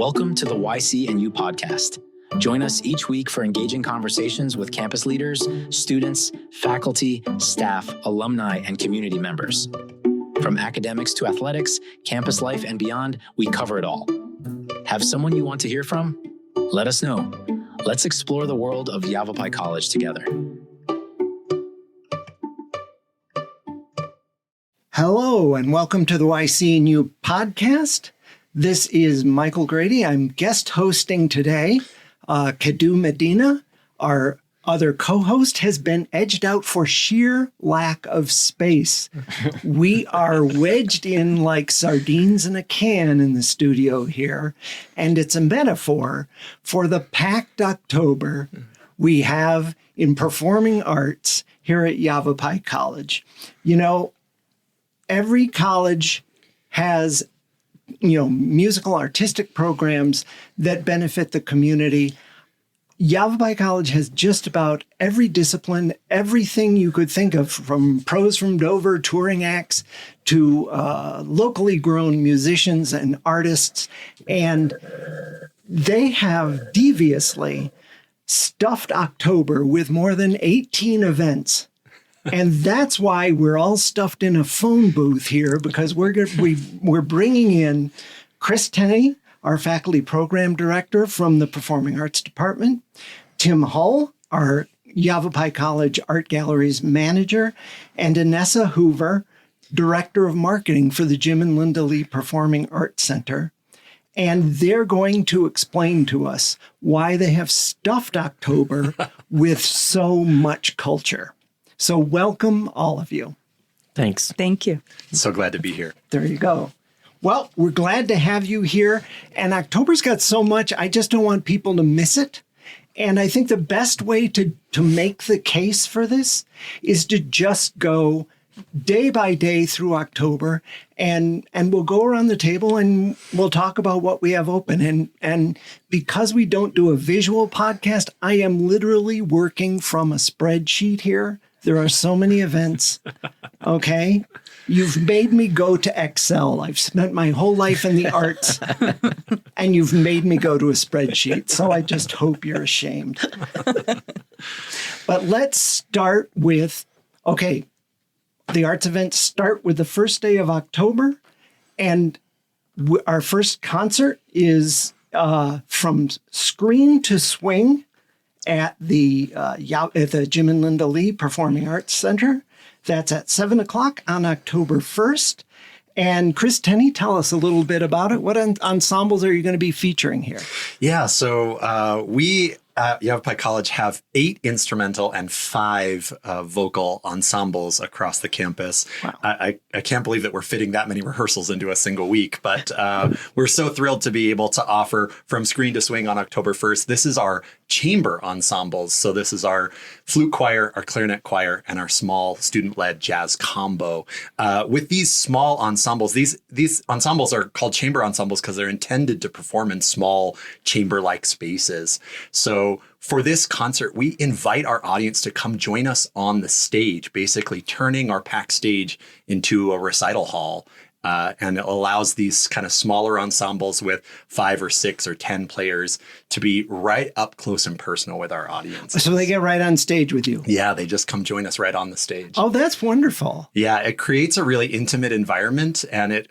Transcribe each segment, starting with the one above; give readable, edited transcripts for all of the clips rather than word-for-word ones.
Welcome to the YCNU podcast. Join us each week for engaging conversations with campus leaders, students, faculty, staff, alumni, and community members. From academics to athletics, campus life, and beyond, we cover it all. Have someone you want to hear from? Let us know. Let's explore the world of Yavapai College together. Hello, and welcome to the YCNU podcast. This is Michael Grady. I'm guest hosting today. Kadu Medina, our other co-host, has been edged out for sheer lack of space. We are wedged in like sardines in a can in the studio here, and it's a metaphor for the packed October we have in performing arts here at Yavapai College. You know, every college has musical artistic programs that benefit the community. Yavapai College has just about every discipline, everything you could think of, from pros from Dover, touring acts, to locally grown musicians and artists. And they have deviously stuffed October with more than 18 events. And that's why we're all stuffed in a phone booth here, because we're bringing in Chris Tenney, our faculty program director from the Performing Arts Department, Tim Hull, our Yavapai College Art Galleries manager, and Inese Hoover, director of marketing for the Jim and Linda Lee Performing Arts Center. And they're going to explain to us why they have stuffed October with so much culture. So welcome, all of you. Thanks. Thank you. So glad to be here. There you go. Well, we're glad to have you here. And October's got so much, I just don't want people to miss it. And I think the best way to make the case for this is to just go day by day through October, and we'll go around the table and we'll talk about what we have open. And because we don't do a visual podcast, I am literally working from a spreadsheet here. There are so many events, okay? You've made me go to Excel. I've spent my whole life in the arts, and you've made me go to a spreadsheet. So I just hope you're ashamed. But let's start with, okay, the arts events start with the first day of October, and our first concert is from Screen to Swing at the Jim and Linda Lee Performing Arts Center. That's at 7 o'clock on October 1st. And Chris Tenney, tell us a little bit about it. What ensembles are you going to be featuring here? Yeah, so we at Yavapai College have 8 instrumental and 5 vocal ensembles across the campus. Wow. I can't believe that we're fitting that many rehearsals into a single week, but we're so thrilled to be able to offer From Screen to Swing on October 1st. This is our chamber ensembles. So this is our flute choir, our clarinet choir, and our small student-led jazz combo. With these small ensembles, these ensembles are called chamber ensembles because they're intended to perform in small chamber-like spaces. So for this concert, we invite our audience to come join us on the stage, basically turning our packed stage into a recital hall. And it allows these kind of smaller ensembles with 5 or 6 or 10 players to be right up close and personal with our audience. So they get right on stage with you? Yeah, they just come join us right on the stage. Oh, that's wonderful. Yeah, it creates a really intimate environment, and it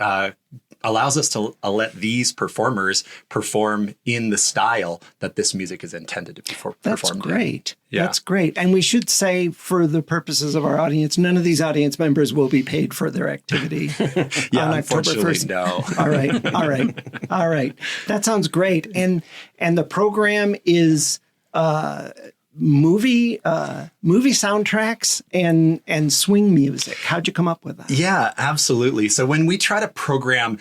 allows us to let these performers perform in the style that this music is intended to be performed in. That's great. Yeah. That's great. And we should say, for the purposes of our audience, none of these audience members will be paid for their activity yeah, on October 1st. No. All right. That sounds great. And the program is movie soundtracks and swing music. How'd you come up with that? Yeah, absolutely. So when we try to program,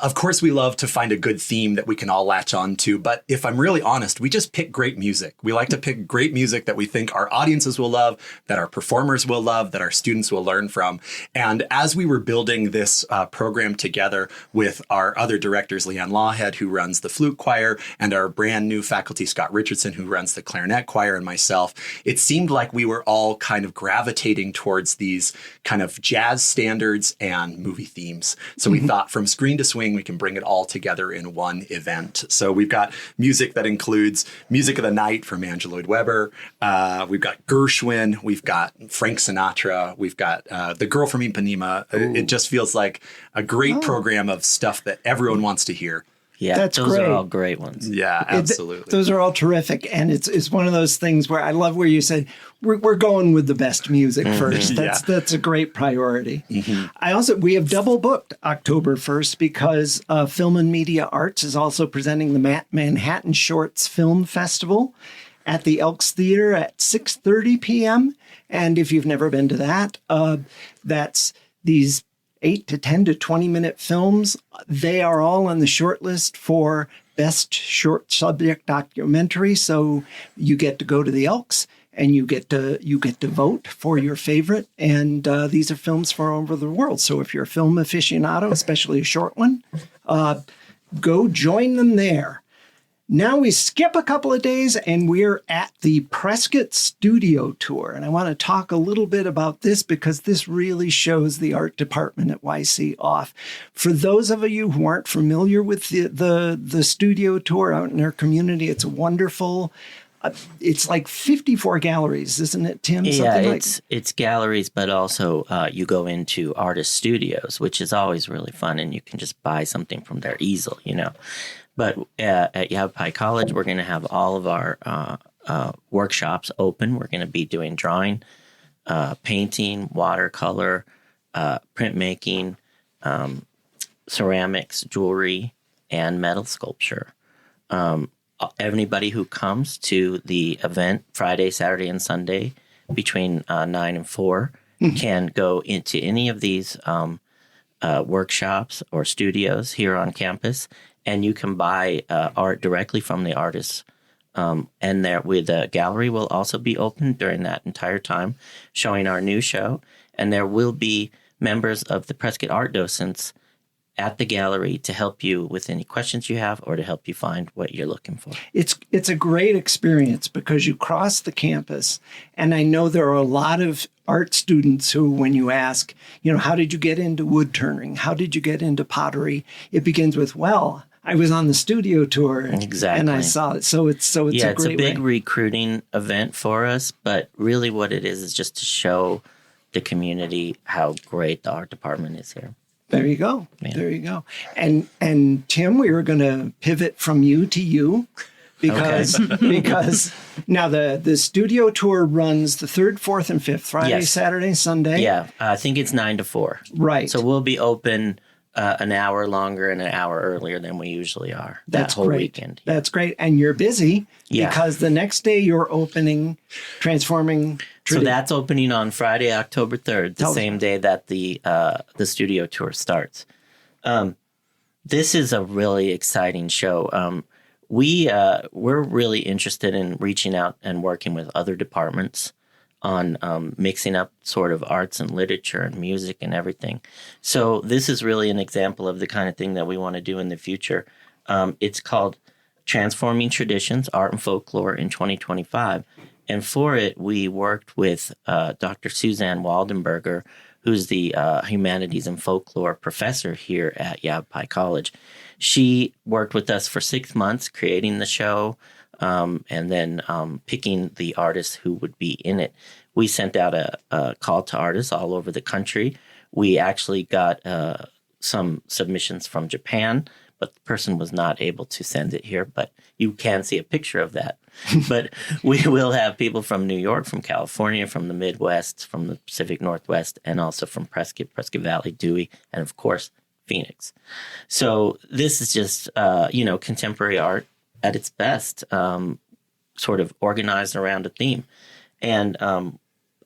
of course, we love to find a good theme that we can all latch on to. But if I'm really honest, we just pick great music. We like to pick great music that we think our audiences will love, that our performers will love, that our students will learn from. And as we were building this program together with our other directors, Leanne Lawhead, who runs the flute choir, and our brand new faculty, Scott Richardson, who runs the clarinet choir, and myself, it seemed like we were all kind of gravitating towards these kind of jazz standards and movie themes. So we thought from screen to swing, we can bring it all together in one event. So we've got music that includes Music of the Night from Andrew Lloyd Webber. We've got Gershwin. We've got Frank Sinatra. We've got The Girl from Ipanema. It just feels like a great program of stuff that everyone wants to hear. Yeah, That's those great. are all great ones. Yeah, absolutely. Those are all terrific. And it's one of those things where I love where you said, we're going with the best music first. That's a great priority. We have double booked October 1st because Film and Media Arts is also presenting the Manhattan Shorts Film Festival at the Elks Theater at 6:30 p.m. And if you've never been to that, that's these 8 to 10 to 20 minute films. They are all on the short list for Best Short Subject Documentary. So you get to go to the Elks and you get to vote for your favorite. And these are films from all over the world. So if you're a film aficionado, especially a short one, go join them there. Now we skip a couple of days and we're at the Prescott Studio Tour. And I want to talk a little bit about this because this really shows the art department at YC off. For those of you who aren't familiar with the studio tour out in our community, it's wonderful. It's like 54 galleries, isn't it, Tim? It's galleries, but also you go into artist studios, which is always really fun. And you can just buy something from their easel, But at Yavapai College, we're going to have all of our workshops open. We're going to be doing drawing, painting, watercolor, printmaking, ceramics, jewelry, and metal sculpture. Anybody who comes to the event Friday, Saturday, and Sunday between 9 and 4 can go into any of these workshops or studios here on campus. And you can buy art directly from the artists. And the gallery will also be open during that entire time, showing our new show. And there will be members of the Prescott art docents at the gallery to help you with any questions you have or to help you find what you're looking for. It's a great experience because you cross the campus. And I know there are a lot of art students who, when you ask, how did you get into wood turning? How did you get into pottery? It begins with, I was on the studio tour and I saw it. So it's a great it's a big recruiting event for us, but really what it is just to show the community how great the art department is here. There you go. Yeah. There you go. And Tim, we were going to pivot from you to you because now the studio tour runs the 3rd, 4th, and 5th, Friday, Saturday, Sunday. Yeah, I think it's 9 to 4. Right. So we'll be open an hour longer and an hour earlier than we usually are. That's that whole great. Weekend. Yeah. That's great. And you're busy because the next day you're opening Transforming So that's opening on Friday, October 3rd, the same day that the studio tour starts. This is a really exciting show. We're really interested in reaching out and working with other departments on mixing up sort of arts and literature and music and everything. So this is really an example of the kind of thing that we want to do in the future. It's called Transforming Traditions, Art and Folklore in 2025. And for it, we worked with Dr. Suzanne Waldenberger, who's the Humanities and Folklore professor here at Yavapai College. She worked with us for 6 months creating the show, and then picking the artists who would be in it. We sent out a call to artists all over the country. We actually got some submissions from Japan, but the person was not able to send it here. But you can see a picture of that. But we will have people from New York, from California, from the Midwest, from the Pacific Northwest, and also from Prescott Valley, Dewey, and of course, Phoenix. So this is just, contemporary art at its best, sort of organized around a theme. And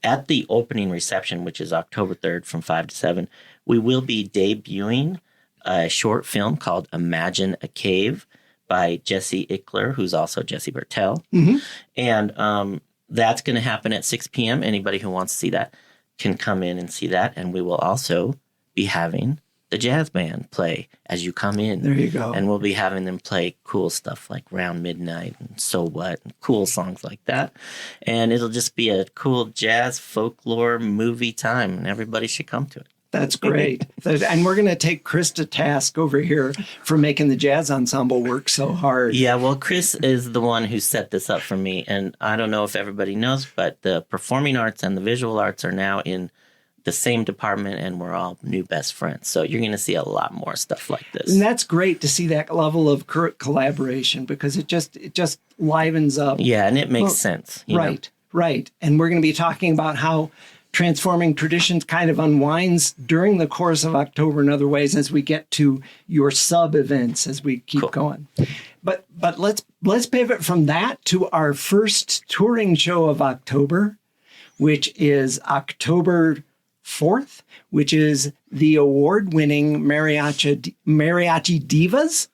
at the opening reception, which is October 3rd from 5 to 7, we will be debuting a short film called Imagine a Cave by Jesse Ickler, who's also Jesse Bertel. Mm-hmm. And that's going to happen at 6 p.m. Anybody who wants to see that can come in and see that. And we will also be having the jazz band play as you come in. There you go. And we'll be having them play cool stuff like Round Midnight and So What, and cool songs like that. And it'll just be a cool jazz folklore movie time, and everybody should come to it. That's great. And we're going to take Chris to task over here for making the jazz ensemble work so hard. Yeah, well, Chris is the one who set this up for me. And I don't know if everybody knows, but the performing arts and the visual arts are now in the same department, and we're all new best friends. So you're going to see a lot more stuff like this. And that's great to see that level of collaboration, because it just livens up. Yeah, and it makes sense. Right. And we're going to be talking about how transforming traditions kind of unwinds during the course of October in other ways as we get to your sub events as we keep going. But let's pivot from that to our first touring show of October, which is October 4th, which is the award-winning Mariachi Divas.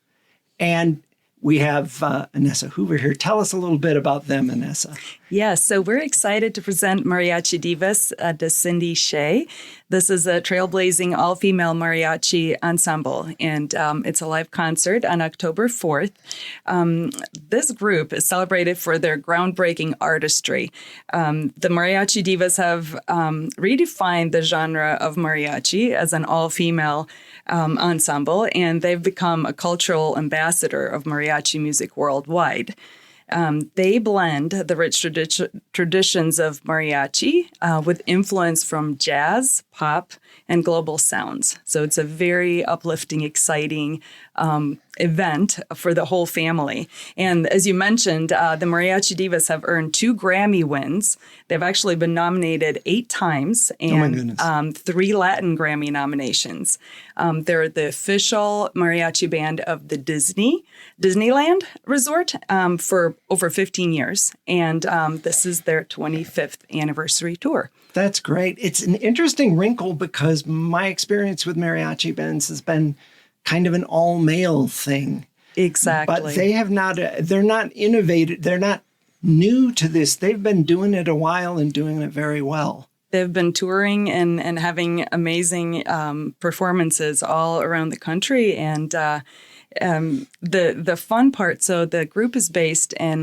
And we have Inese Hoover here. Tell us a little bit about them, Inese. Yes, so we're excited to present Mariachi Divas de Cindy Shea. This is a trailblazing all-female mariachi ensemble, and it's a live concert on October 4th. This group is celebrated for their groundbreaking artistry. The Mariachi Divas have redefined the genre of mariachi as an all-female ensemble, and they've become a cultural ambassador of mariachi music worldwide. They blend the rich traditions of mariachi with influence from jazz, pop, and global sounds. So it's a very uplifting, exciting event for the whole family. And as you mentioned, the Mariachi Divas have earned 2 Grammy wins. They've actually been nominated 8 times and 3 Latin Grammy nominations. They're the official mariachi band of the Disneyland Resort for over 15 years. And this is their 25th anniversary tour. That's great. It's an interesting wrinkle because my experience with mariachi bands has been kind of an all-male thing. Exactly. But they have not, they're not innovative. They're not new to this. They've been doing it a while and doing it very well. They've been touring and having amazing performances all around the country. And the fun part, so the group is based in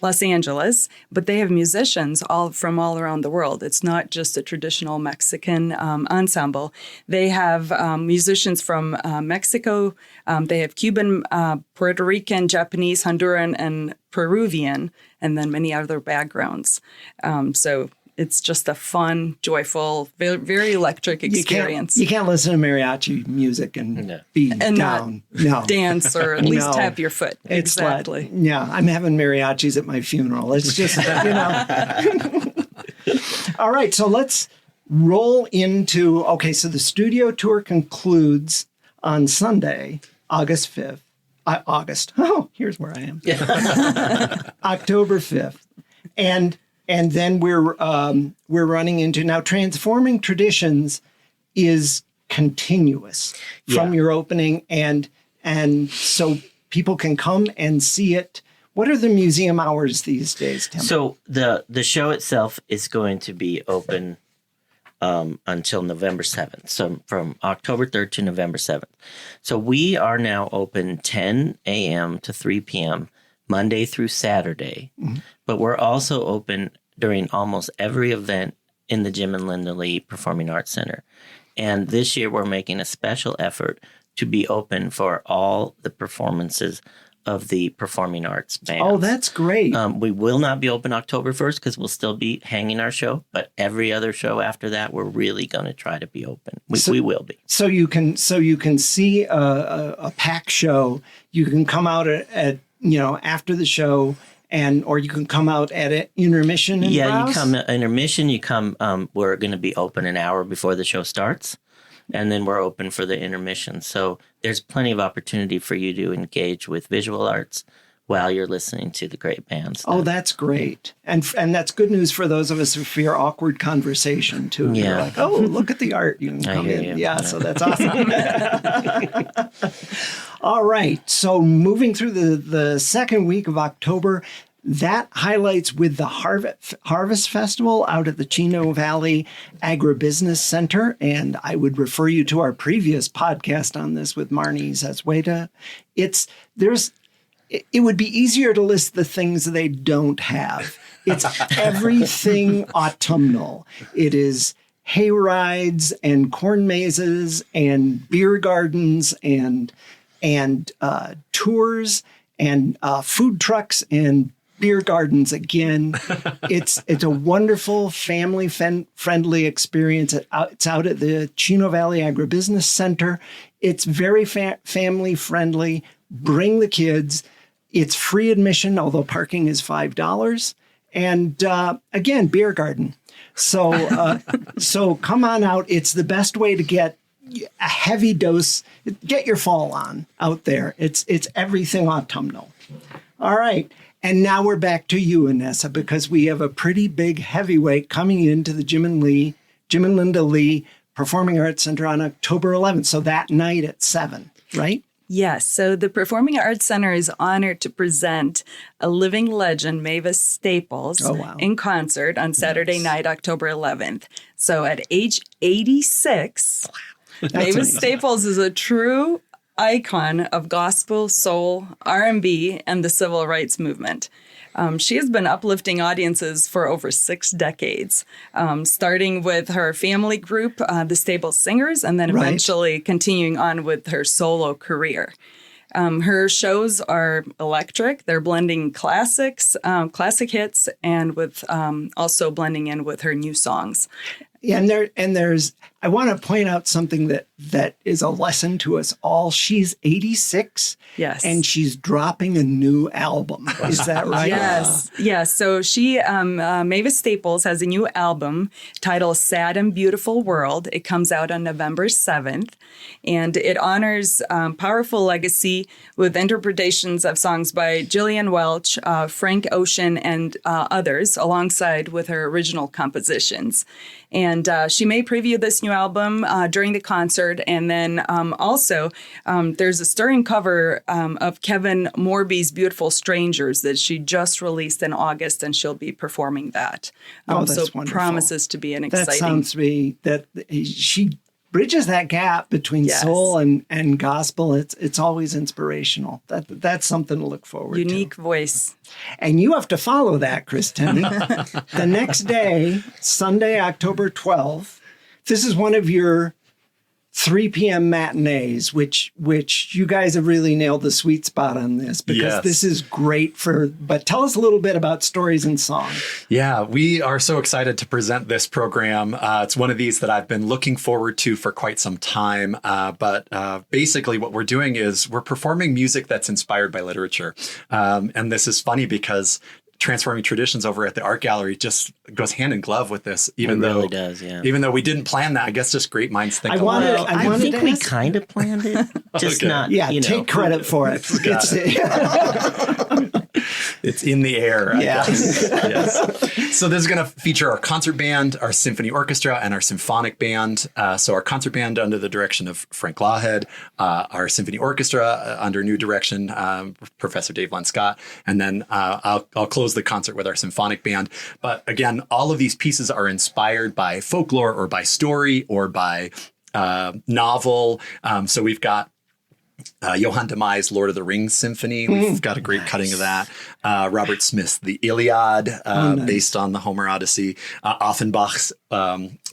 Los Angeles, but they have musicians from all around the world. It's not just a traditional Mexican ensemble. They have musicians from Mexico. They have Cuban, Puerto Rican, Japanese, Honduran, and Peruvian, and then many other backgrounds. So it's just a fun, joyful, very, very electric experience. You can't listen to mariachi music and be down. Not dance or at least tap your foot. It's exactly. I'm having mariachis at my funeral. It's just, All right, so let's roll into, so the studio tour concludes on Sunday, August 5th. Here's where I am. October 5th. And then we're running into now transforming traditions is continuous from your opening, and so people can come and see it. What are the museum hours these days, Tim? So the show itself is going to be open until November 7th. So from October 3rd to November 7th. So we are now open 10 a.m. to 3 p.m. Monday through Saturday, but we're also open during almost every event in the Jim and Linda Lee Performing Arts Center. And this year we're making a special effort to be open for all the performances of the performing arts bands. Oh, that's great. We will not be open October 1st because we'll still be hanging our show, but every other show after that, we're really going to try to be open. We will be. So you can see a pack show. You can come out at after the show, or you can come out at an intermission. And browse? You come at intermission. You come. We're going to be open an hour before the show starts, and then we're open for the intermission. So there's plenty of opportunity for you to engage with visual arts while you're listening to the great bands. Oh, that's great. And that's good news for those of us who fear awkward conversation, too. Yeah. You're like, oh, look at the art. You can come in. You. Yeah, so that's awesome. All right. So moving through the second week of October, That highlights with the Harvest Festival out at the Chino Valley Agribusiness Center. And I would refer you to our previous podcast on this with Marnie Zazueta. It would be easier to list the things they don't have. It's everything autumnal. It is hay rides and corn mazes and beer gardens and tours and food trucks and beer gardens again. It's a wonderful family friendly experience. It's out at the Chino Valley Agribusiness Center. It's very family friendly. Bring the kids. It's free admission, although parking is $5. And again, beer garden. So so come on out. It's the best way to get a heavy dose. Get your fall on out there. It's everything autumnal. All right. And now we're back to you, Inese, because we have a pretty big heavyweight coming into the Jim and Linda Lee Performing Arts Center on October 11th. So that night at 7, right? Yes. So the Performing Arts Center is honored to present a living legend, Mavis Staples, in concert on Saturday night, October 11th. So at age 86, Mavis Staples is a true icon of gospel, soul, R&B, and the civil rights movement. She has been uplifting audiences for over 6 decades, starting with her family group, the Staples Singers, and then eventually continuing on with her solo career. Her shows are electric. They're blending classic hits, and with also blending in with her new songs. Yeah, there's I want to point out something that is a lesson to us all. She's 86. Yes. And she's dropping a new album. Is that right? Yes. Yes. So she, Mavis Staples has a new album titled Sad and Beautiful World. It comes out on November 7th. And it honors powerful legacy with interpretations of songs by Gillian Welch, Frank Ocean, and others, alongside with her original compositions. And she may preview this new album during the concert. And then also there's a stirring cover of Kevin Morby's Beautiful Strangers that she just released in August, and she'll be performing that. That's so wonderful. Promises to be an exciting. That sounds to me that she bridges that gap between soul and gospel. It's always inspirational. That's something to look forward to. Unique voice. And you have to follow that, Chris Tenney. The next day, Sunday, October 12th, this is one of your 3 p.m. matinees, which you guys have really nailed the sweet spot on this, because this is great but tell us a little bit about Stories in Song. Yeah, we are so excited to present this program. It's one of these that I've been looking forward to for quite some time. But basically what we're doing is we're performing music that's inspired by literature. And this is funny because Transforming Traditions over at the Art Gallery just goes hand in glove with this, even though we didn't plan that. I guess just great minds think alike. I think we kind of planned it, just not. Yeah, take credit for it. It's in the air. I guess. Yes. So this is going to feature our concert band, our symphony orchestra, and our symphonic band. So our concert band under the direction of Frank Lawhead, our symphony orchestra under new direction, Professor Dave Len Scott, and then I'll close the concert with our symphonic band. But again, all of these pieces are inspired by folklore or by story or by novel. So we've got Johann Demai's Lord of the Rings Symphony. We've got a great cutting of that. Robert Smith's The Iliad, based on the Homer Odyssey. Offenbach's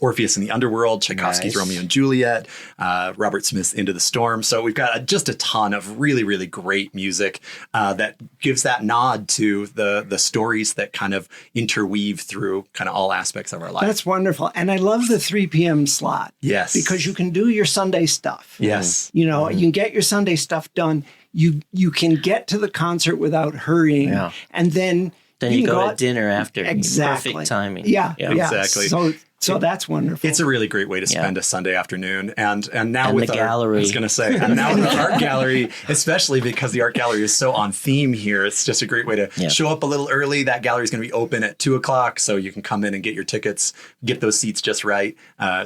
Orpheus in the Underworld, Tchaikovsky's Romeo and Juliet, Robert Smith's Into the Storm. So we've got just a ton of really, really great music that gives that nod to the stories that kind of interweave through kind of all aspects of our life. That's wonderful. And I love the 3 p.m. slot. Yes. Because you can do your Sunday stuff. Yes. You know, you can get your Sunday stuff done. You can get to the concert without hurrying. Yeah. And then you go to dinner after. Exactly. Perfect timing. Yeah. Exactly. So So that's wonderful. It's a really great way to spend a Sunday afternoon. And now with the our gallery. I was going to say, and now with the art gallery, especially because the art gallery is so on theme here, it's just a great way to show up a little early. That gallery is going to be open at 2:00, so you can come in and get your tickets, get those seats just right,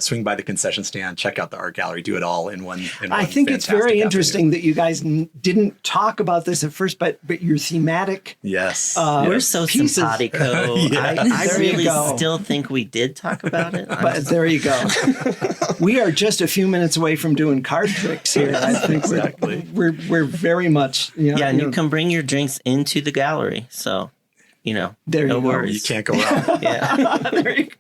swing by the concession stand, check out the art gallery, do it all in one. I think it's very interesting that you guys didn't talk about this at first, but your thematic. Yes. We're so pieces. simpatico. I really still think we did talk about it. But there you go. We are just a few minutes away from doing card tricks here. I think we're very much. And you can bring your drinks into the gallery. So, there no you worries. You can't go wrong. There you go.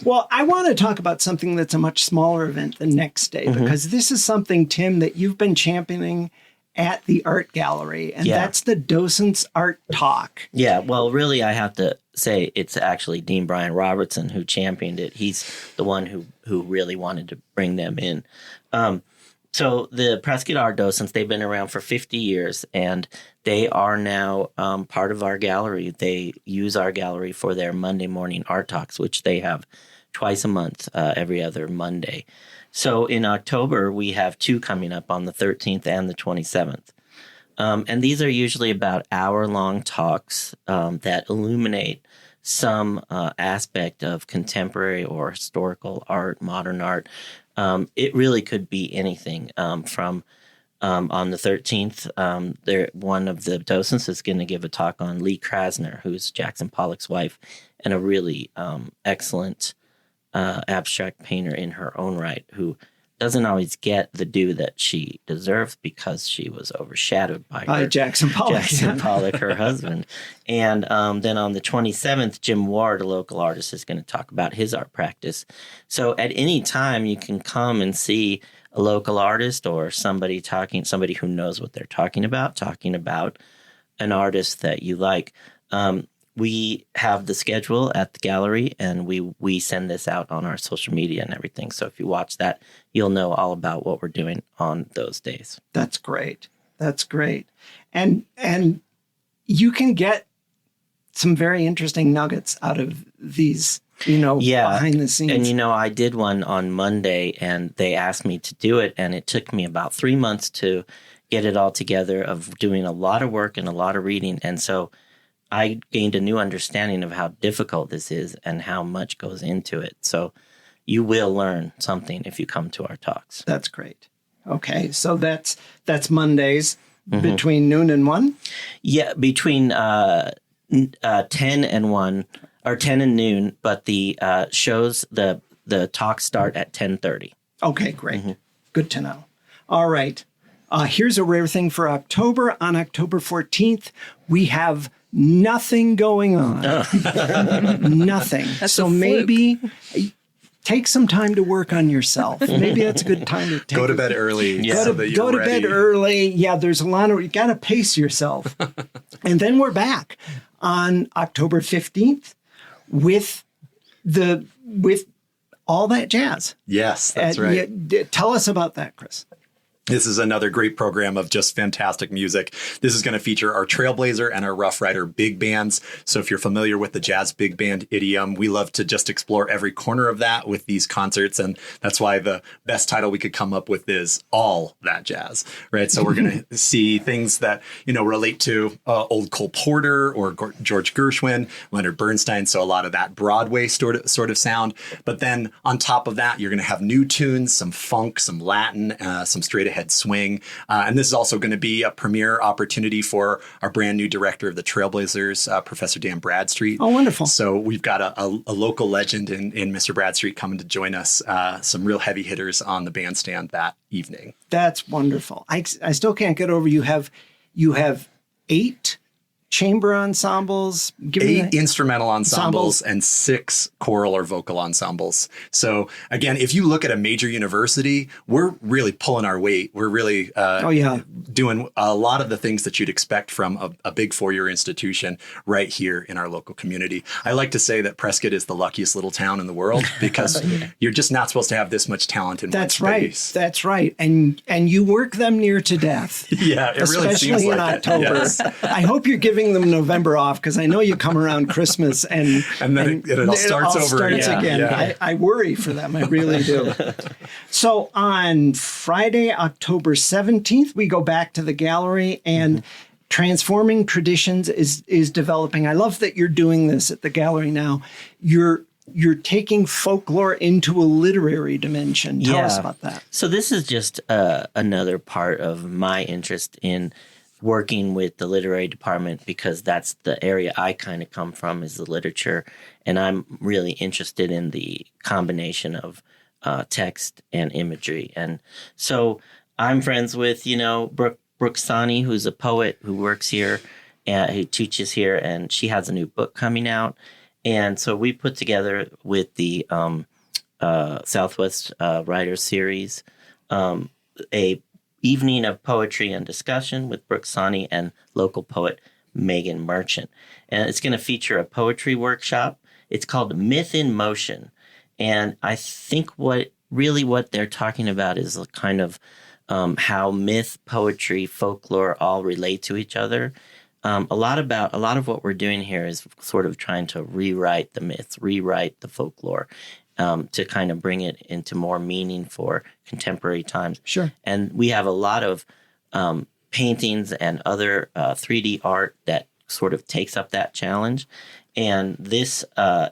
Well, I want to talk about something that's a much smaller event the next day, because this is something, Tim, that you've been championing at the art gallery, and that's the Docents Art Talk. Yeah, well, really, I have to say it's actually Dean Brian Robertson who championed it. He's the one who really wanted to bring them in. So the Prescott Art Docents, they've been around for 50 years, and they are now part of our gallery. They use our gallery for their Monday morning art talks, which they have twice a month, every other Monday. So in October, we have 2 coming up on the 13th and the 27th. And these are usually about hour-long talks that illuminate some aspect of contemporary or historical art, modern art. It really could be anything from on the 13th, one of the docents is going to give a talk on Lee Krasner, who's Jackson Pollock's wife, and a really excellent abstract painter in her own right, who doesn't always get the due that she deserves because she was overshadowed by Jackson Pollock, her husband. And then on the 27th, Jim Ward, a local artist, is going to talk about his art practice. So at any time, you can come and see a local artist or somebody who knows what they're talking about an artist that you like. We have the schedule at the gallery, and we send this out on our social media and everything. So if you watch that, you'll know all about what we're doing on those days. That's great. And you can get some very interesting nuggets out of these, behind the scenes. And, I did one on Monday, and they asked me to do it, and it took me about 3 months to get it all together, of doing a lot of work and a lot of reading. And so I gained a new understanding of how difficult this is and how much goes into it. So you will learn something if you come to our talks. That's great. Okay, so that's Mondays between noon and 1? Yeah, between 10 and 1 or 10 and noon, but the shows, the talks start at 10:30. Okay, great. Good to know. All right. Here's a rare thing for October. On October 14th, we have nothing going on. Nothing. So maybe take some time to work on yourself. Maybe that's a good time to go to bed early. Go to bed early. Yeah, there's a lot of, you got to pace yourself. And then we're back on October 15th with all that jazz. Yes, that's right. Tell us about that, Chris. This is another great program of just fantastic music. This is going to feature our Trailblazer and our Rough Rider big bands. So if you're familiar with the jazz big band idiom, we love to just explore every corner of that with these concerts. And that's why the best title we could come up with is All That Jazz, right? So we're going to see things that, relate to old Cole Porter or George Gershwin, Leonard Bernstein. So a lot of that Broadway sort of sound. But then on top of that, you're going to have new tunes, some funk, some Latin, some straight ahead swing. And this is also going to be a premiere opportunity for our brand new director of the Trailblazers, Professor Dan Bradstreet. Oh, wonderful. So we've got a local legend in Mr. Bradstreet coming to join us, some real heavy hitters on the bandstand that evening. That's wonderful. I still can't get over you have 8 chamber ensembles, 8 instrumental ensembles and 6 choral or vocal ensembles. So again, if you look at a major university, we're really pulling our weight. We're really doing a lot of the things that you'd expect from a big 4-year institution right here in our local community. I like to say that Prescott is the luckiest little town in the world because you're just not supposed to have this much talent in one space. That's right. And you work them near to death. Yeah, it really seems especially like in October. Yes. I hope you're giving giving them November off because I know you come around Christmas and then it all starts over again. Yeah. I worry for them. I really do. So on Friday, October 17th, we go back to the gallery and Transforming Traditions is developing. I love that you're doing this at the gallery now. You're taking folklore into a literary dimension. Tell us about that. So this is just another part of my interest in working with the literary department, because that's the area I kind of come from, is the literature. And I'm really interested in the combination of text and imagery. And so I'm friends with, Brooke Sani, who's a poet who works here and who teaches here, and she has a new book coming out. And so we put together with the Southwest Writers Series a evening of poetry and discussion with Brooke Sani and local poet Megan Merchant. And it's going to feature a poetry workshop. It's called Myth in Motion. And I think what they're talking about is a kind of how myth, poetry, folklore all relate to each other. A lot of what we're doing here is sort of trying to rewrite the myths, rewrite the folklore, to kind of bring it into more meaning for contemporary times. Sure. And we have a lot of paintings and other 3D art that sort of takes up that challenge. And this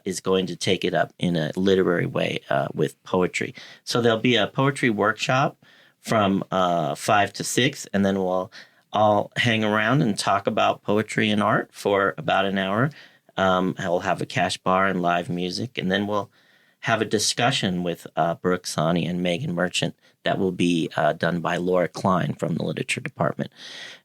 is going to take it up in a literary way with poetry. So there'll be a poetry workshop from 5 to 6, and then we'll all hang around and talk about poetry and art for about an hour. I'll have a cash bar and live music, and then we'll have a discussion with Brooke Sani and Megan Merchant that will be done by Laura Klein from the literature department.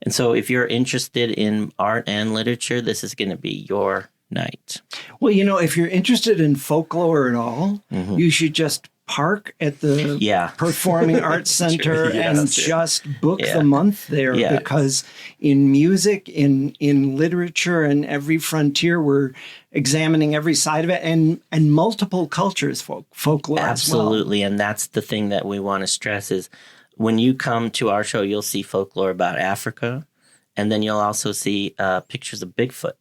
And so if you're interested in art and literature, this is going to be your night. Well, if you're interested in folklore at all, you should just park at the Performing Arts Center and just book the month there, because in music, in literature, and every frontier, we're examining every side of it, and multiple cultures, folklore Absolutely. as well. And that's the thing that we want to stress is when you come to our show, you'll see folklore about Africa, and then you'll also see pictures of Bigfoot.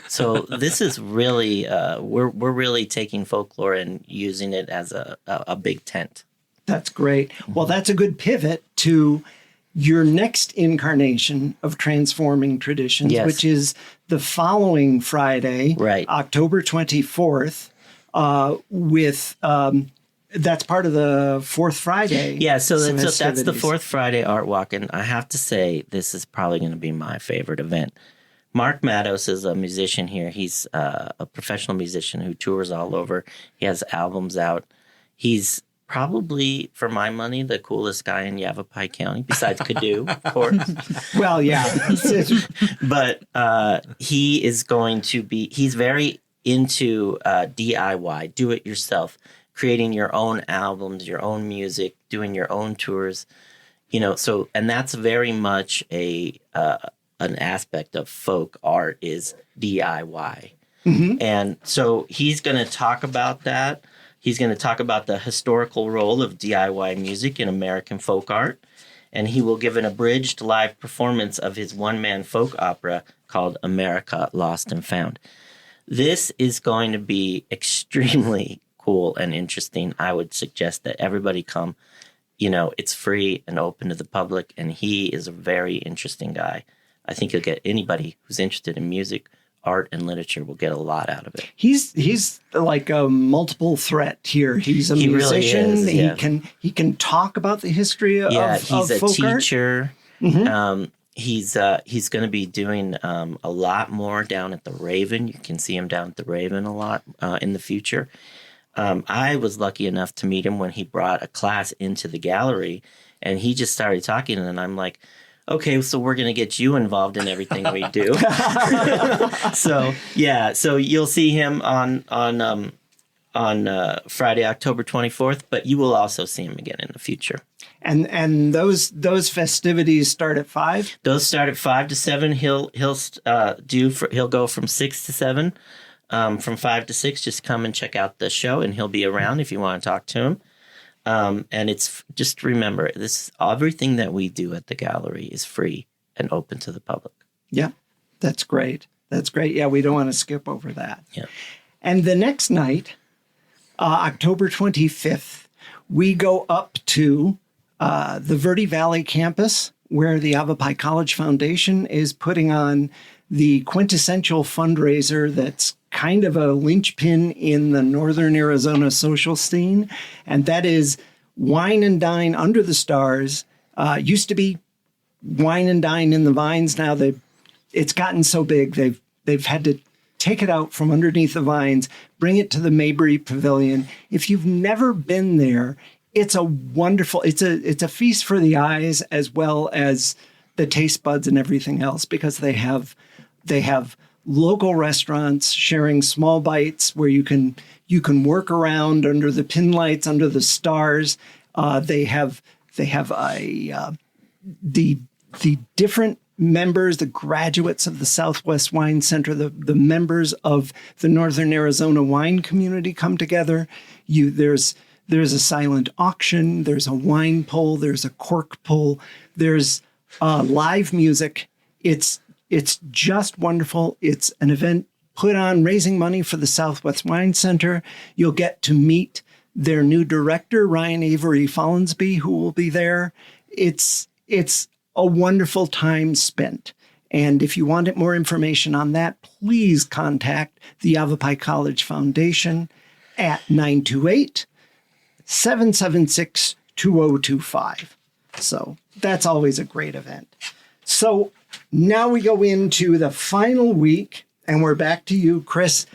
So this is really, we're really taking folklore and using it as a big tent. That's great. Well, that's a good pivot to your next incarnation of Transforming Traditions, which is the following Friday, October 24th, with... that's part of the Fourth Friday. Yeah, so that's the Fourth Friday Art Walk, and I have to say this is probably going to be my favorite event. Mark Matos is a musician here. He's a professional musician who tours all over. He has albums out. He's probably, for my money, the coolest guy in Yavapai County, besides Kadu, of course. Well, yeah. But he is going to be, he's very into DIY, do it yourself, creating your own albums, your own music, doing your own tours, so, and that's very much an aspect of folk art is DIY. And so he's going to talk about that. He's going to talk about the historical role of DIY music in American folk art. And he will give an abridged live performance of his one-man folk opera called America Lost and Found. This is going to be extremely cool and interesting. I would suggest that everybody come. It's free and open to the public, and he is a very interesting guy. I think you'll get anybody who's interested in music, art, and literature will get a lot out of it. He's like a multiple threat here. He's a musician. Really is, yeah. He can talk about the history of he's a folk teacher. He's going to be doing a lot more down at the Raven. You can see him down at the Raven a lot in the future. I was lucky enough to meet him when he brought a class into the gallery, and he just started talking, and I'm like, okay, so we're going to get you involved in everything we do. So you'll see him on Friday, October 24th, but you will also see him again in the future. And those festivities start at 5? Those start at 5 to 7. He'll go from 6 to 7. From 5 to 6, just come and check out the show, and he'll be around if you want to talk to him. And it's just remember, everything that we do at the gallery is free and open to the public. Yeah, That's great. That's great. Yeah, we don't want to skip over that. Yeah. And the next night, October 25th, we go up to the Verde Valley campus where the Yavapai College Foundation is putting on the quintessential fundraiser that's kind of a linchpin in the Northern Arizona social scene. And that is Wine and Dine Under the Stars. Used to be Wine and Dine in the Vines. Now it's gotten so big, they've had to take it out from underneath the vines, bring it to the Mabry Pavilion. If you've never been there, it's a wonderful, it's a feast for the eyes as well as the taste buds and everything else, because they have local restaurants sharing small bites where you can work around under the pin lights, under the stars. They have the different members, the graduates of the Southwest Wine Center, the members of the Northern Arizona wine community come together. There's a silent auction, there's a wine pull, there's a cork pull, there's live music. It's just wonderful. It's an event put on raising money for the Southwest Wine Center. You'll get to meet their new director, Ryan Avery Follensby, who will be there. It's a wonderful time spent. And if you want more information on that, please contact the Yavapai College Foundation at 928-776-2025. So that's always a great event. So now we go into the final week, and we're back to you, Chris.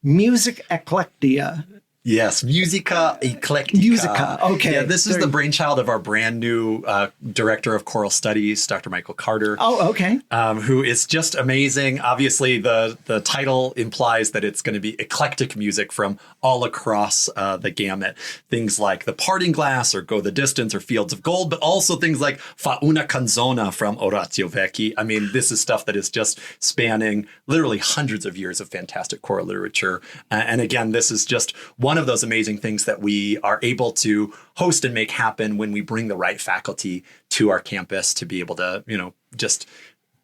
Music Eclectia. Yes, Musica Eclectica. Musica, okay. Yeah, this is the brainchild of our brand new director of choral studies, Dr. Michael Carter. Oh, okay. Who is just amazing. Obviously, the title implies that it's going to be eclectic music from all across the gamut. Things like The Parting Glass or Go the Distance or Fields of Gold, but also things like Fa una canzona from Orazio Vecchi. I mean, this is stuff that is just spanning literally hundreds of years of fantastic choral literature. And again, this is just one of those amazing things that we are able to host and make happen when we bring the right faculty to our campus to be able to, just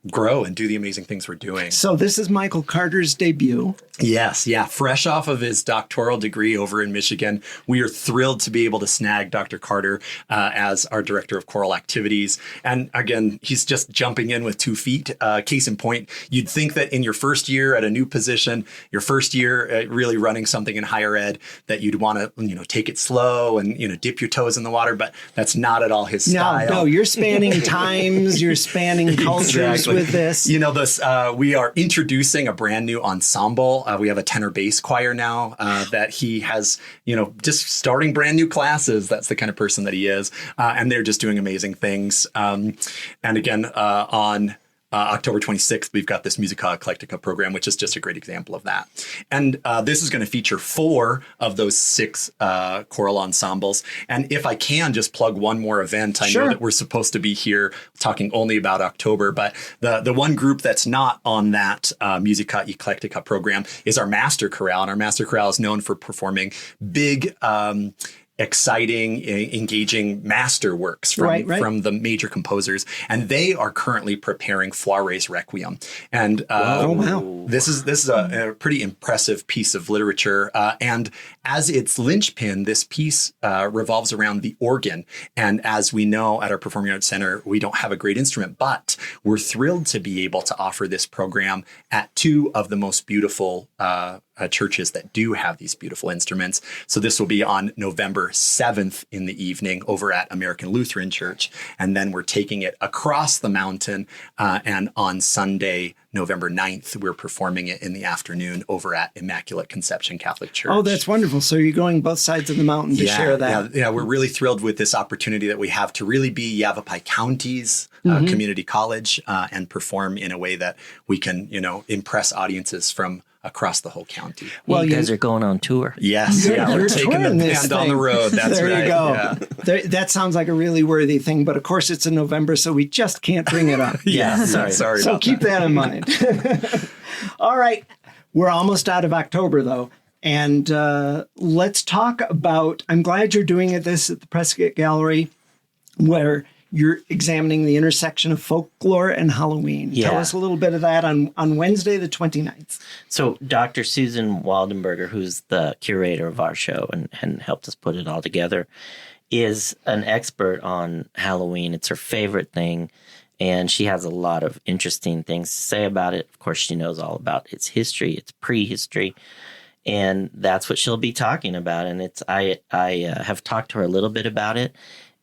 grow and do the amazing things we're doing. So this is Michael Carter's debut. Yes. Yeah. Fresh off of his doctoral degree over in Michigan, we are thrilled to be able to snag Dr. Carter as our director of choral activities. And again, he's just jumping in with 2 feet. Case in point, you'd think that in your first year at a new position, your first year really running something in higher ed, that you'd want to, take it slow and, dip your toes in the water, but that's not at all his style. No, you're spanning times, you're spanning cultures with this. We are introducing a brand new ensemble. We have a tenor bass choir now that he has, just starting brand new classes. That's the kind of person that he is. And they're just doing amazing things. And again, on October 26th, we've got this Musica Eclectica program, which is just a great example of that. And this is going to feature 4 of those 6 choral ensembles. And if I can just plug one more event, I know that we're supposed to be here talking only about October, but the one group that's not on that Musica Eclectica program is our Master Chorale. And our Master Chorale is known for performing big, exciting, engaging masterworks from the major composers. And they are currently preparing Foiré's Requiem. And this is a pretty impressive piece of literature. And as its linchpin, this piece revolves around the organ. And as we know at our Performing Arts Center, we don't have a great instrument, but we're thrilled to be able to offer this program at 2 of the most beautiful churches that do have these beautiful instruments. So this will be on November 7th in the evening over at American Lutheran Church. And then we're taking it across the mountain. And on Sunday, November 9th, we're performing it in the afternoon over at Immaculate Conception Catholic Church. Oh, that's wonderful. So you're going both sides of the mountain to share that. Yeah, we're really thrilled with this opportunity that we have to really be Yavapai County's community college and perform in a way that we can, impress audiences from across the whole county. Well, you guys are going on tour. Yes. We're taking the band on the road. That's there right. You go. Yeah. That sounds like a really worthy thing, but of course it's in November, so we just can't bring it up. Sorry. So keep that in mind. All right. We're almost out of October, though. And let's talk about, I'm glad you're doing this at the Prescott Gallery, where you're examining the intersection of folklore and Halloween. Yeah. Tell us a little bit of that on Wednesday, the 29th. So Dr. Susan Waldenberger, who's the curator of our show and helped us put it all together, is an expert on Halloween. It's her favorite thing, and she has a lot of interesting things to say about it. Of course, she knows all about its history, its prehistory, and that's what she'll be talking about. And I have talked to her a little bit about it,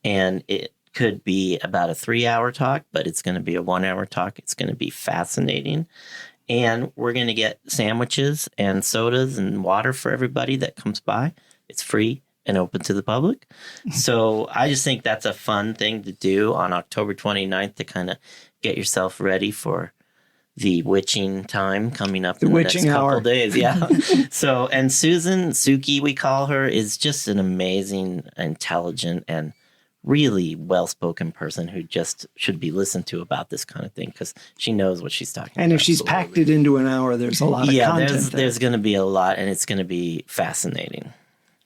and it could be about a 3-hour talk, but it's going to be a 1-hour talk. It's going to be fascinating. And we're going to get sandwiches and sodas and water for everybody that comes by. It's free and open to the public. So I just think that's a fun thing to do on October 29th to kind of get yourself ready for the witching time coming up in the next couple days. Yeah. So, and Suki, we call her, is just an amazing, intelligent, and really well-spoken person who just should be listened to about this kind of thing because she knows what she's talking about. And if she's packed it into an hour, there's a lot of content. There's going to be a lot, and it's going to be fascinating.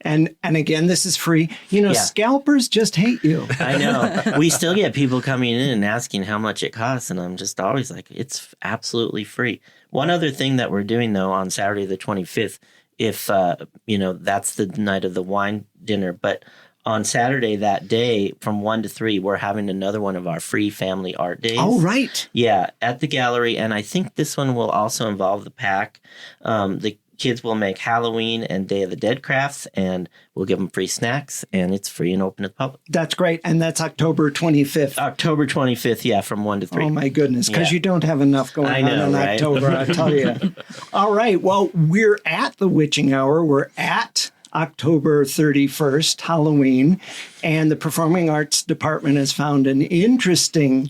And again, this is free. Scalpers just hate you. I know. We still get people coming in and asking how much it costs, and I'm just always like, it's absolutely free. One other thing that we're doing, though, on Saturday the 25th, if, that's the night of the wine dinner, but on Saturday that day from 1 to 3, we're having another one of our free family art days. Oh, right. Yeah, at the gallery. And I think this one will also involve the PAC. The kids will make Halloween and Day of the Dead crafts, and we'll give them free snacks, and it's free and open to the public. That's great. And that's October 25th. October 25th, yeah, from 1 to 3. Oh, my goodness, because you don't have enough going on in right? October, I tell you. All right, well, we're at the Witching Hour. We're at October 31st, Halloween, and the Performing Arts Department has found an interesting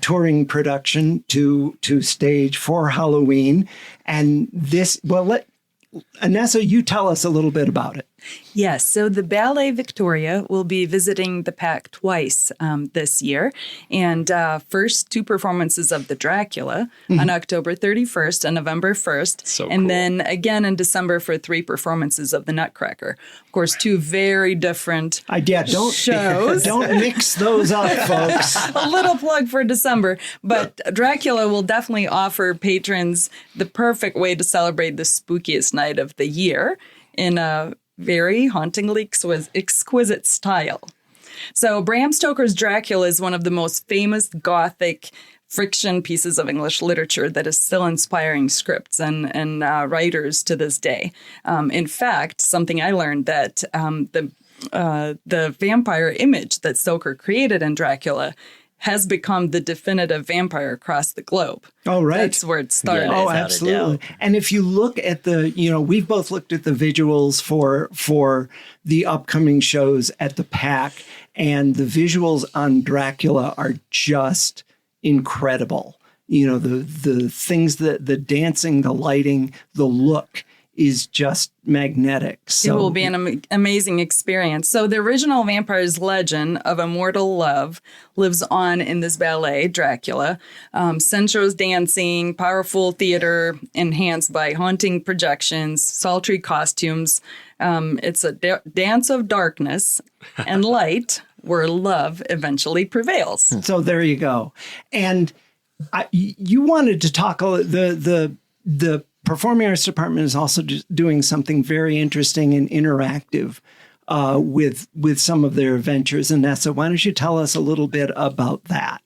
touring production to stage for Halloween. And this, Inese, you tell us a little bit about it. Yes, so the Ballet Victoria will be visiting the PAC twice this year. And first 2 performances of the Dracula on October 31st and November 1st. And then again in December for 3 performances of the Nutcracker. Of course, 2 very different shows. Don't mix those up, folks. A little plug for December. But Dracula will definitely offer patrons the perfect way to celebrate the spookiest night of the year in a very hauntingly exquisite style. So Bram Stoker's Dracula is one of the most famous Gothic fiction pieces of English literature that is still inspiring scripts and writers to this day. In fact, something I learned that the vampire image that Stoker created in Dracula has become the definitive vampire across the globe. Oh, right. That's where it started. Yeah, absolutely. And if you look at we've both looked at the visuals for the upcoming shows at the PAC, and the visuals on Dracula are just incredible. The things, the dancing, the lighting, the look is just magnetic. So it will be an amazing experience. So the original vampire's legend of immortal love lives on in this ballet, Dracula. Sensuous dancing, powerful theater enhanced by haunting projections, sultry costumes. It's a dance of darkness and light where love eventually prevails. So there you go. And you wanted to talk the Performing Arts Department is also doing something very interesting and interactive with some of their ventures. And Nessa, why don't you tell us a little bit about that?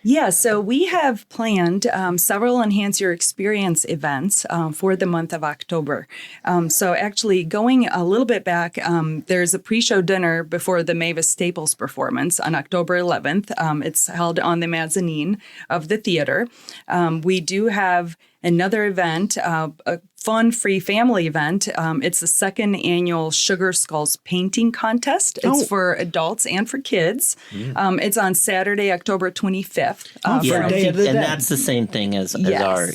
Yeah, so we have planned several Enhance Your Experience events for the month of October. So actually going a little bit back, there's a pre-show dinner before the Mavis Staples performance on October 11th. It's held on the mezzanine of the theater. We do have another event, a fun free family event. It's the 2nd annual Sugar Skulls painting contest. It's for adults and for kids. It's on Saturday, October 25th. And that's the same thing as our.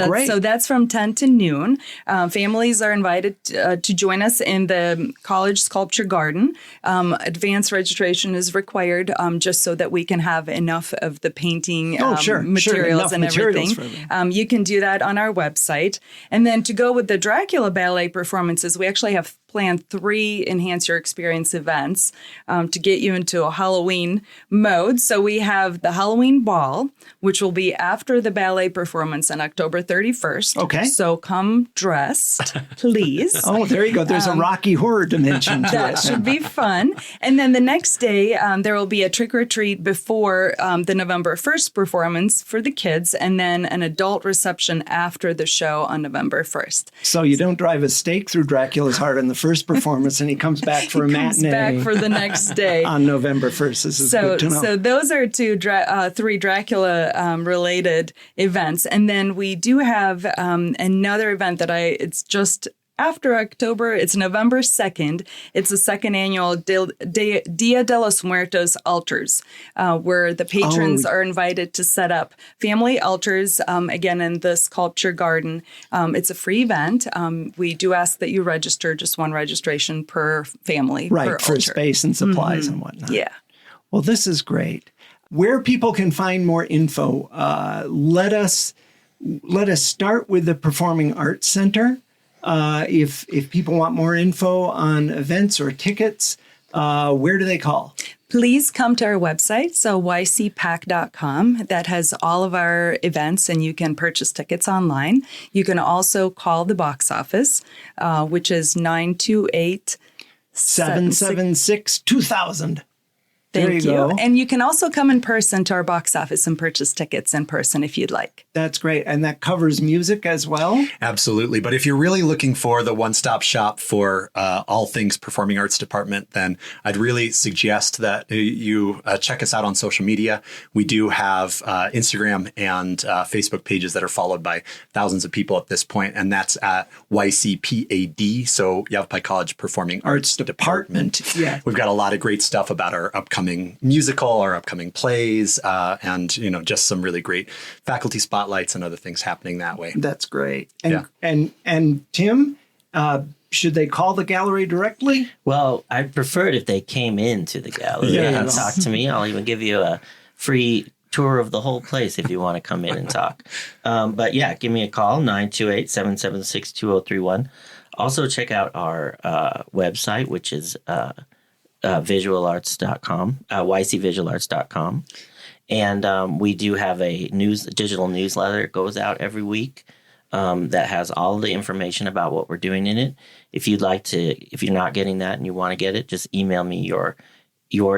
Great. So that's from 10 to noon. Families are invited to join us in the college sculpture garden. Advanced registration is required just so that we can have enough of the painting materials and everything. You can do that on our website. And then to go with the Dracula ballet performances, we actually have plan 3 Enhance Your Experience events to get you into a Halloween mode. So we have the Halloween Ball, which will be after the ballet performance on October 31st. Okay. So come dressed, please. Oh, there you go. There's a Rocky Horror dimension to That it. should be fun. And then the next day, there will be a trick-or-treat before the November 1st performance for the kids, and then an adult reception after the show on November 1st. So you don't drive a stake through Dracula's heart in the first performance, and he comes back for a matinee. Back for the next day. On November 1st. This is good to know. So those are 3 Dracula-related events. And then we do have another event that it's just after October. It's November 2nd. It's the second annual Dia de los Muertos altars, where the patrons are invited to set up family altars, again, in the sculpture garden. It's a free event. We do ask that you register, just one registration per family. Right, per for altar. space and supplies and whatnot. Yeah. Well, this is great. Where people can find more info, let us start with the Performing Arts Center. If people want more info on events or tickets, where do they call? Please come to our website, so YCPAC.com. That has all of our events, and you can purchase tickets online. You can also call the box office, which is 928 776 2000. There Thank you you. go. And you can also come in person to our box office and purchase tickets in person if you'd like. That's great. And that covers music as well? Absolutely. But if you're really looking for the one-stop shop for all things Performing Arts Department, then I'd really suggest that you check us out on social media. We do have Instagram and Facebook pages that are followed by thousands of people at this point, and that's at YCPAD, so Yavapai College Performing Arts Department. Yeah. We've got a lot of great stuff about our upcoming musical, our upcoming plays, and just some really great faculty spotlights and other things happening that way. That's great. And Tim, should they call the gallery directly? Well, I'd prefer it if they came into the gallery and talk to me. I'll even give you a free tour of the whole place if you want to come in and talk. But yeah, give me a call, 928-776-2031. Also, check out our website, which is visualarts.com, ycvisualarts.com. And we do have a digital newsletter that goes out every week that has all the information about what we're doing in it. If you're not getting that and you want to get it, just email me your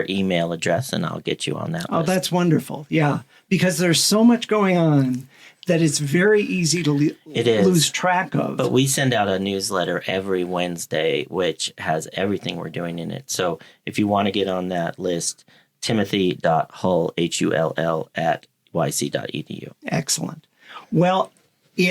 email address and I'll get you on that list. That's wonderful. Yeah, because there's so much going on that it's very easy to lose track of. But we send out a newsletter every Wednesday, which has everything we're doing in it. So if you want to get on that list, timothy.hull, Hull, at yc.edu. Excellent. Well,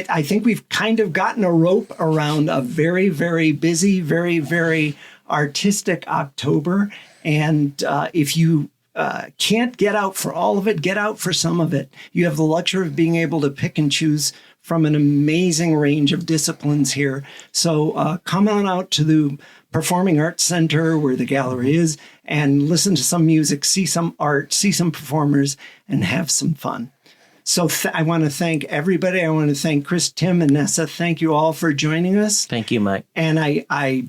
I think we've kind of gotten a rope around a very, very busy, very, very artistic October. And if you can't get out for all of it, get out for some of it. You have the luxury of being able to pick and choose from an amazing range of disciplines here. So come on out to the Performing Arts Center where the gallery is and listen to some music, see some art, see some performers, and have some fun. So I want to thank everybody. I want to thank Chris, Tim, and Nessa. Thank you all for joining us. Thank you, Mike. And I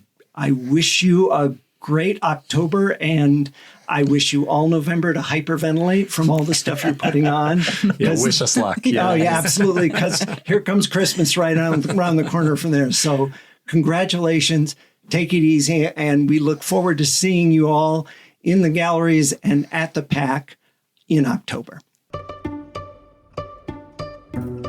wish you a great October, and I wish you all November to hyperventilate from all the stuff you're putting on. Yeah, wish us luck. Yeah. Oh, yeah, absolutely, because here comes Christmas right around the corner from there. So congratulations. Take it easy, and we look forward to seeing you all in the galleries and at the PAC in October.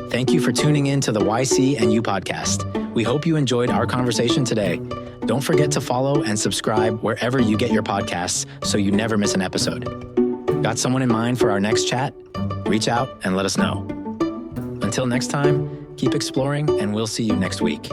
Thank you for tuning in to the YCNU podcast. We hope you enjoyed our conversation today. Don't forget to follow and subscribe wherever you get your podcasts so you never miss an episode. Got someone in mind for our next chat? Reach out and let us know. Until next time, keep exploring, and we'll see you next week.